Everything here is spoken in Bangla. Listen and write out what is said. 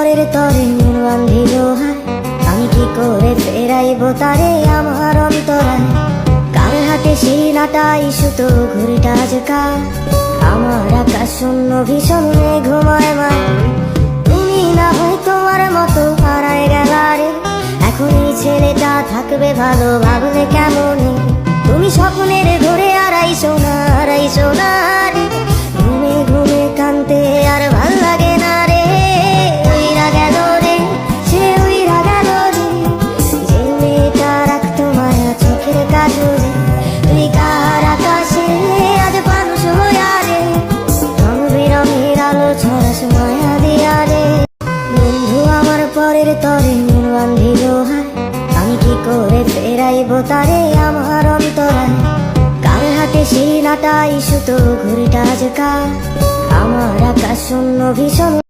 পরের তরে মন বান্ধিল হায়, আমি কি করে ফেরাইব তারে আমার অন্তরায়। কার হাতে সেই নাটাই সুতো ঘুরিটা আজকাল, আমার আকাশ শূন্য ভীষণ ঘুমায় মায়। তুমি না হয় তোমার মতো হারায় গেলা রে, এখন এই ছেলেটা থাকবে ভালো ভাবলে কেমনে। তুমি স্বপ্নের ঘুরে আড়াইশো না আড়াইশো না রে, ঘুমে ঘুমে কানতে আর ভাল লাগে না রে। উইরা গেল রে, সে উইরা গেল রে, যে মেয়েটা রাখতো মায়া চোখের কাজলে। তুই কার আকাশে আজ মানুষ হইয়া রে, রং বেরঙের আলো ছড়াস মায়া দিয়া রে। বন্ধু আমার পরের তরে মন বান্ধিল হায়, আমি কি করে ফেরাইব তারে আমার অন্তরায়। কার হাতে সেই নাটাই সুতো ঘুরিটা আজকাল, আমার আকাশ শূন্য ভীষণ